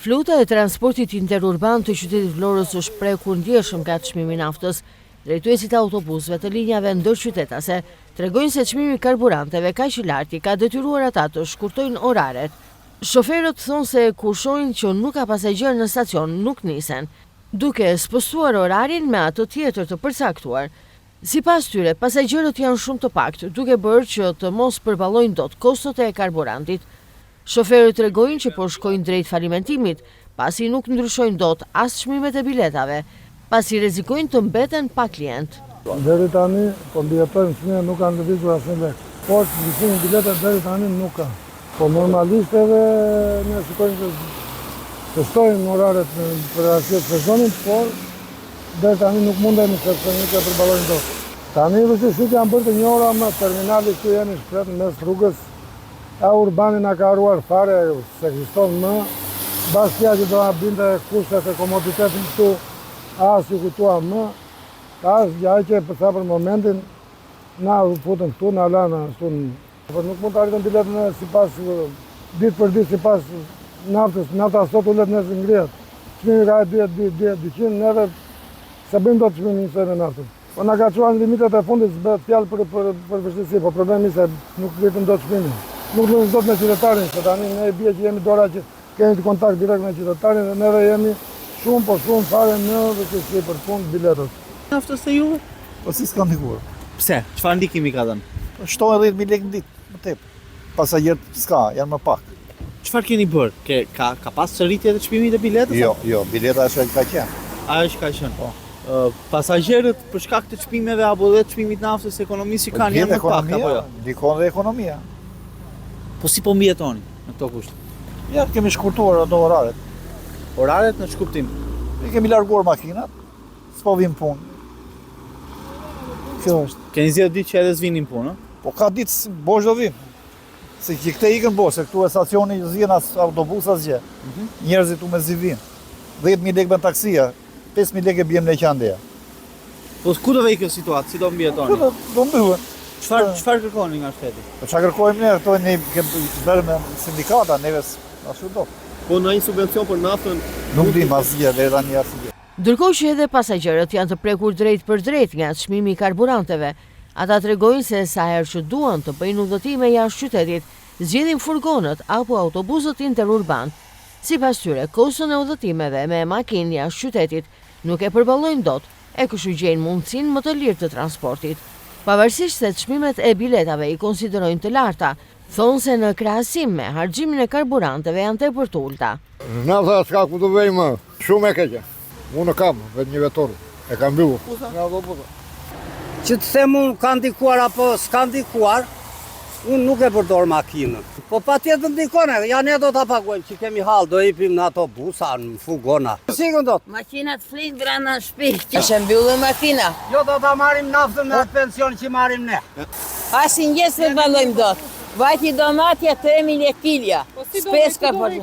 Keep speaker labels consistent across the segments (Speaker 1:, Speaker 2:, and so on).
Speaker 1: Flota e transportit interurban të qytetit Vlorës është prekur ndjeshëm nga çmimi i naftës. Drejtuesit e autobusëve të linjave ndërqytetase tregojnë se çmimi i karburanteve kaq i lartë ka detyruar ata të shkurtojnë oraret. Shoferët thonë se kur shohin që nuk ka pasagjerë në stacion, nuk nisen, duke spostuar orarin me atë tjetër të përcaktuar. Sipas tyre, pasagjerët janë shumë të paktë, duke bërë që të mos përballojnë dot kostot e karburantit. Shoferët tregojnë që po shkojnë drejt falimentimit, pasi nuk ndryshojnë dot as çmimet e biletave, pasi rrezikojnë të mbeten pa klient.
Speaker 2: Deri tani, po mbijetojnë çmimet nuk kanë lëvizur asnjë lek. Po ndryshimi i biletave deri tani nuk ka. Po normalisht edhe ne shikojmë të shtojnë oraret për arsye të sezonit, por deri tani nuk mundemi sepse nuk e përballojnë dot. Tani vështirësitë janë bërë të një ora më terminali këtu janë shpret mes rrugës. A urbani nga ka arruar fare, se ekziston më, bastia që do nga binte kushtet e komoditetin këtu, as ju kujtua më, as gjaj që për momentin, na futën këtu, na lanë ashtu. Nuk mund të arritën biletën e sipas ditë për ditë sipas naftës, nafta sot ullet nëse ngrihet. Çmimi ka 200, neve se bëjmë dot çmimin njësoj me naftën. Po na ka çuar në limitet e fundit, bëhet fjalë për vështirësi, po problemi se nuk rritën dot çmimin. Nuk do të me qytetarin, se tani ne e bie që jemi dora që kemi të kontakt direkt me qytetarin dhe neve jemi shumë, po shumë fare në vështirësi për punë biletës.
Speaker 3: Naftës të juve?
Speaker 4: Po si s'ka ndikuar.
Speaker 3: Pse? Çfarë ndikimi ka dhënë?
Speaker 4: 17.000 lekë në ditë, më tepër. Pasagjerët s'ka, janë më pak.
Speaker 3: Çfarë keni bërë? Ka pas rritje të çmimit të biletës?
Speaker 4: Jo, bileta është ka qenë.
Speaker 3: Ajo që ka qenë. Po. Pasagjerët për shkak të çmimeve apo dhe çmimit naftës ekonomisë kanë janë më pak apo jo?
Speaker 4: Ndikon dhe ekonomia.
Speaker 3: Po si po mbijetoni në këto kushte?
Speaker 4: Ja, kemi shkurtuar ato oraret.
Speaker 3: Oraret në shkurtim?
Speaker 4: Ne kemi larguar makinat, s'po vim punë. Kjo është.
Speaker 3: Keni zgjedhur ditë që edhe s'vinin punë, ëh?
Speaker 4: Po ka ditë bosh do vim. Se që këte ikën bosh, se këtu e stacioni zjen as autobus as gjë. Njerëzit u me zivin. 10.000 lekë me taksia, 5.000 lekë bjem në qandeja.
Speaker 3: Po ku do vej kjo situatë? Si do mbijetoni?
Speaker 4: Do mbyllen.
Speaker 3: Çfarë kërkoni nga shteti?
Speaker 4: Po çfarë kërkojmë ne? Këto ne kemi bërë me sindikata, neve ashtu do.
Speaker 5: Po ndonjë subvencion për naftën?
Speaker 4: Nuk dim asgjë, deri tani asgjë.
Speaker 1: Ndërkohë që edhe pasagjerët janë të prekur drejt për drejt nga çmimi i karburanteve, ata tregojnë se sa herë që duan të bëjnë udhëtime jashtë qytetit, zgjedhin furgonët apo autobusët interurban. Sipas tyre, kostën e udhëtimeve me makinë jashtë qytetit nuk e përballojnë dot, e kështu gjejnë mundësinë më të lirë të transportit. Pavarësisht se çmimet e biletave i konsiderojnë të larta, thonë se në krahasim me harxhimin e karburanteve janë tepër të ulta.
Speaker 2: Nafta s'ka ku të vej më, shumë e keqe. Unë kam, vetë një vetor, e kam mbyllur.
Speaker 6: Që të them unë ka ndikuar apo s'ka ndikuar, unë nuk e përdor makinën. Po patjetër ndikon, ja ne do ta paguajmë që kemi hall, do ipim në ato busa, në fugona. Si këndot?
Speaker 7: Makinat flin grana në shtëpi. Është mbyllur makina.
Speaker 6: Jo do ta marrim naftën në pension që marrim ne.
Speaker 7: Asi njes me ballojmë dot. Vajti donatja 3.000 lekë kilja. Speska po.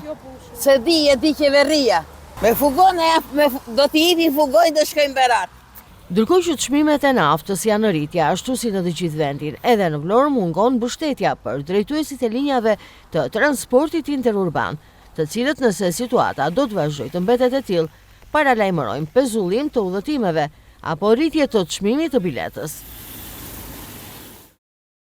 Speaker 7: Se di qeveria. Me fugona do t'i ipin fugoj do shkojmë Berat.
Speaker 1: Ndërkohë që çmimet e naftës janë në rritje ashtu si në të gjithë vendin, edhe në Vlorë mungon mbështetja për drejtuesit e linjave të transportit interurban, të cilët nëse situata do të vazhdojë të mbetet e tillë, paralajmërojnë pezullim të udhëtimeve apo rritje të çmimit të biletës.